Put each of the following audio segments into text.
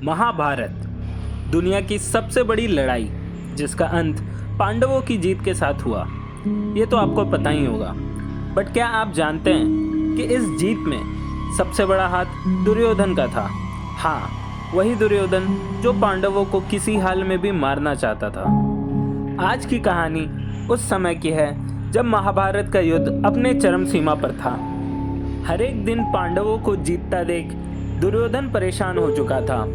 महाभारत दुनिया की सबसे बड़ी लड़ाई जिसका अंत पांडवों की जीत के साथ हुआ, ये तो आपको पता ही होगा। बट क्या आप जानते हैं कि इस जीत में सबसे बड़ा हाथ दुर्योधन का था। हाँ, वही दुर्योधन जो पांडवों को किसी हाल में भी मारना चाहता था। आज की कहानी उस समय की है जब महाभारत का युद्ध अपने चरम सीमा पर था। हर एक दिन पांडवों को जीतता देख दुर्योधन परेशान हो चुका था।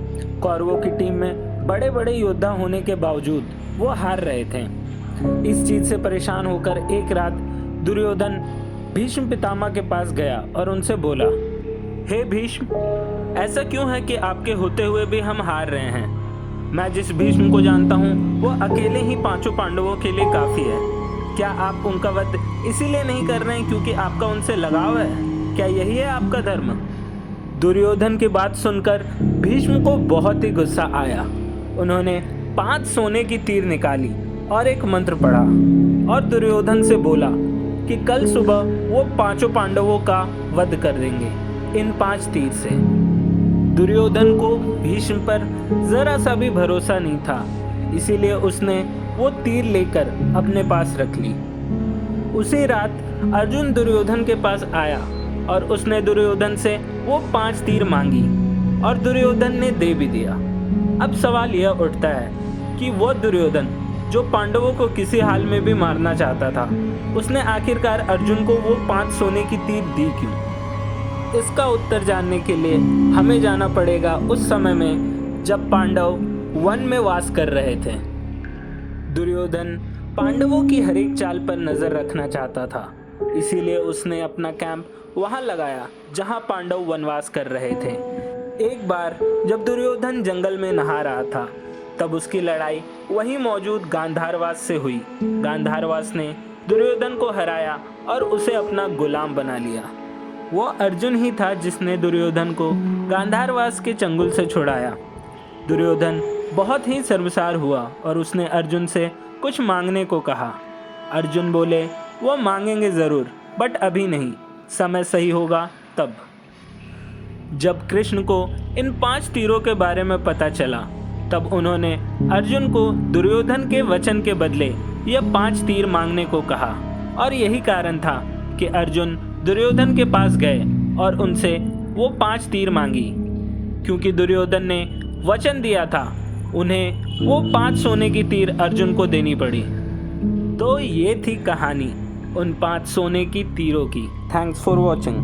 कौरवों की टीम में बड़े बड़े योद्धा होने के बावजूद वो हार रहे थे। इस चीज से परेशान होकर एक रात दुर्योधन भीष्म पितामह के पास गया और उनसे बोला, हे भीष्म, ऐसा क्यों है कि आपके होते हुए भी हम हार रहे हैं? मैं जिस भीष्म को जानता हूँ वो अकेले ही पांचों पांडवों के लिए काफी है। क्या आप उनका वध इसीलिए नहीं कर रहे हैं क्योंकि आपका उनसे लगाव है? क्या यही है आपका धर्म? दुर्योधन की बात सुनकर भीष्म को बहुत ही गुस्सा आया। उन्होंने 5 सोने की तीर निकाली और एक मंत्र पढ़ा और दुर्योधन से बोला कि कल सुबह वो पांचों पांडवों का वध कर देंगे इन 5 तीर से। दुर्योधन को भीष्म पर जरा सा भी भरोसा नहीं था, इसीलिए उसने वो तीर लेकर अपने पास रख ली। उसी रात अर्जुन दुर्योधन के पास आया और उसने दुर्योधन से वो 5 तीर मांगी और दुर्योधन ने दे भी दिया। अब सवाल यह उठता है कि वो दुर्योधन जो पांडवों को किसी हाल में भी मारना चाहता था, उसने आखिरकार अर्जुन को वो 5 सोने की तीर दी क्यों? इसका उत्तर जानने के लिए हमें जाना पड़ेगा उस समय में जब पांडव वन में वास कर रहे थे। दुर्योधन पांडवों की हर एक चाल पर नजर रखना चाहता था, इसीलिए उसने अपना कैंप वहां लगाया जहां पांडव वनवास कर रहे थे। एक बार जब दुर्योधन जंगल में नहा रहा था, तब उसकी लड़ाई वहीं मौजूद गांधारवास से हुई। गांधारवास ने दुर्योधन को हराया और उसे अपना गुलाम बना लिया। वो अर्जुन ही था जिसने दुर्योधन को गांधारवास के चंगुल से छुड़ाया। दुर्योधन बहुत ही शर्मसार हुआ और उसने अर्जुन से कुछ मांगने को कहा। अर्जुन बोले, वो मांगेंगे ज़रूर, बट अभी नहीं, समय सही होगा तब। जब कृष्ण को इन 5 तीरों के बारे में पता चला, तब उन्होंने अर्जुन को दुर्योधन के वचन के बदले यह 5 तीर मांगने को कहा। और यही कारण था कि अर्जुन दुर्योधन के पास गए और उनसे वो 5 तीर मांगी, क्योंकि दुर्योधन ने वचन दिया था। उन्हें वो 5 सोने की तीर अर्जुन को देनी पड़ी। तो ये थी कहानी उन 5 सोने की तीरों की। Thanks for watching.